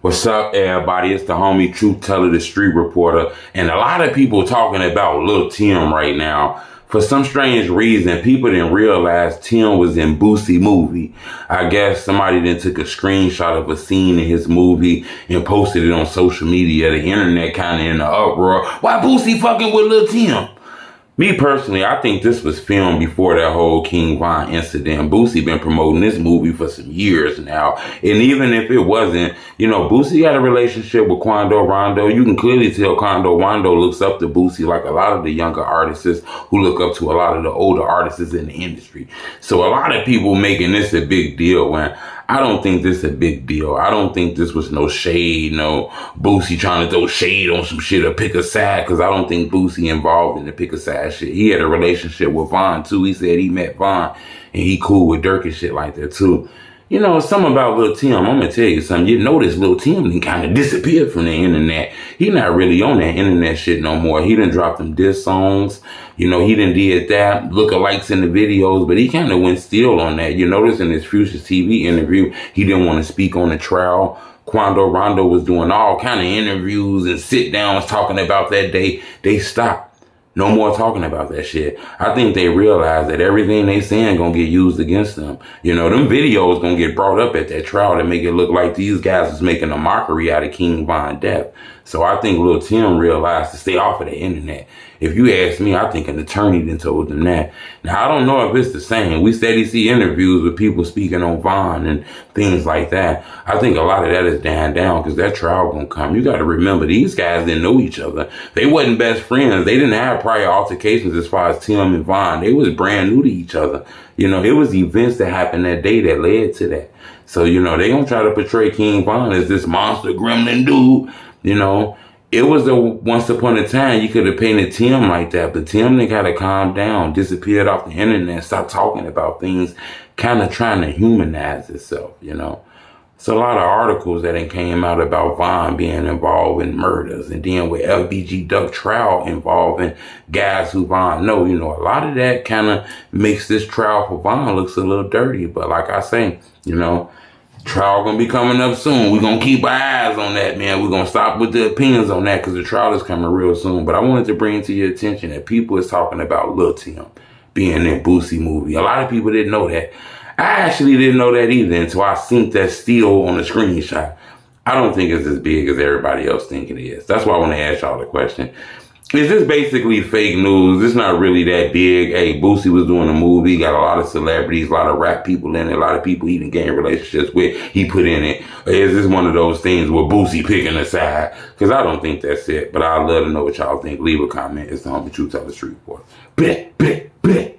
What's up, everybody? It's the homie Truth Teller, the street reporter, and a lot of people talking about Lil Tim right now. For some strange reason, people didn't realize Tim was in Boosie movie. I guess somebody then took a screenshot of a scene in his movie and posted it on social media. The internet kind of in an uproar. Why Boosie fucking with Lil Tim? Me personally, I think this was filmed before that whole King Von incident. Boosie been promoting this movie for some years now. And even if it wasn't, Boosie had a relationship with Quando Rondo. You can clearly tell Quando Rondo looks up to Boosie like a lot of the younger artists who look up to a lot of the older artists in the industry. So a lot of people making this a big deal when I don't think this is a big deal. I don't think this was no shade, no Boosie trying to throw shade on some shit or pick a side, because I don't think Boosie involved in the pick a side shit. He had a relationship with Von too. He said he met Von and he cool with Dirk and shit like that too. Something about Lil Tim, I'm going to tell you something. You notice Lil Tim kind of disappeared from the internet. He not really on that internet shit no more. He done dropped them diss songs. He done did that, lookalikes in the videos, but he kind of went still on that. You notice in his Future TV interview, he didn't want to speak on the trial. Quando Rondo was doing all kind of interviews and sit downs talking about that day. They stopped. No more talking about that shit. I think they realize that everything they saying gonna get used against them. Them videos gonna get brought up at that trial to make it look like these guys is making a mockery out of King Von death. So I think Lil Tim realized to stay off of the internet. If you ask me, I think an attorney then told them that. Now, I don't know if it's the same. We steady see interviews with people speaking on Von and things like that. I think a lot of that is dying down because that trial gonna come. You got to remember, these guys didn't know each other. They wasn't best friends. They didn't have prior altercations as far as Tim and Von. They was brand new to each other. It was events that happened that day that led to that. So, they gonna try to portray King Von as this monster gremlin dude. It was a once upon a time you could have painted Tim like that, but Tim they gotta calm down, disappeared off the internet, stop talking about things, kind of trying to humanize itself, It's a lot of articles that came out about Von being involved in murders, and then with FBG Duck trial involving guys who Von know, a lot of that kind of makes this trial for Von looks a little dirty. But like I say, trial gonna be coming up soon. We're gonna keep our eyes on that, man. We're gonna stop with the opinions on that because the trial is coming real soon. But I wanted to bring to your attention that people is talking about Lil Tim being in Boosie movie. A lot of people didn't know that. I actually didn't know that either until I seen that still on the screenshot. I don't think it's as big as everybody else think it is. That's why I want to ask y'all the question. Is this basically fake news? It's not really that big. Hey, Boosie was doing a movie, got a lot of celebrities, a lot of rap people in it, a lot of people he didn't gain relationships with, he put in it. Or is this one of those things where Boosie picking a side? Because I don't think that's it. But I'd love to know what y'all think. Leave a comment. It's the homie Truth Teller Street Report. Bleh, bleh, bleh.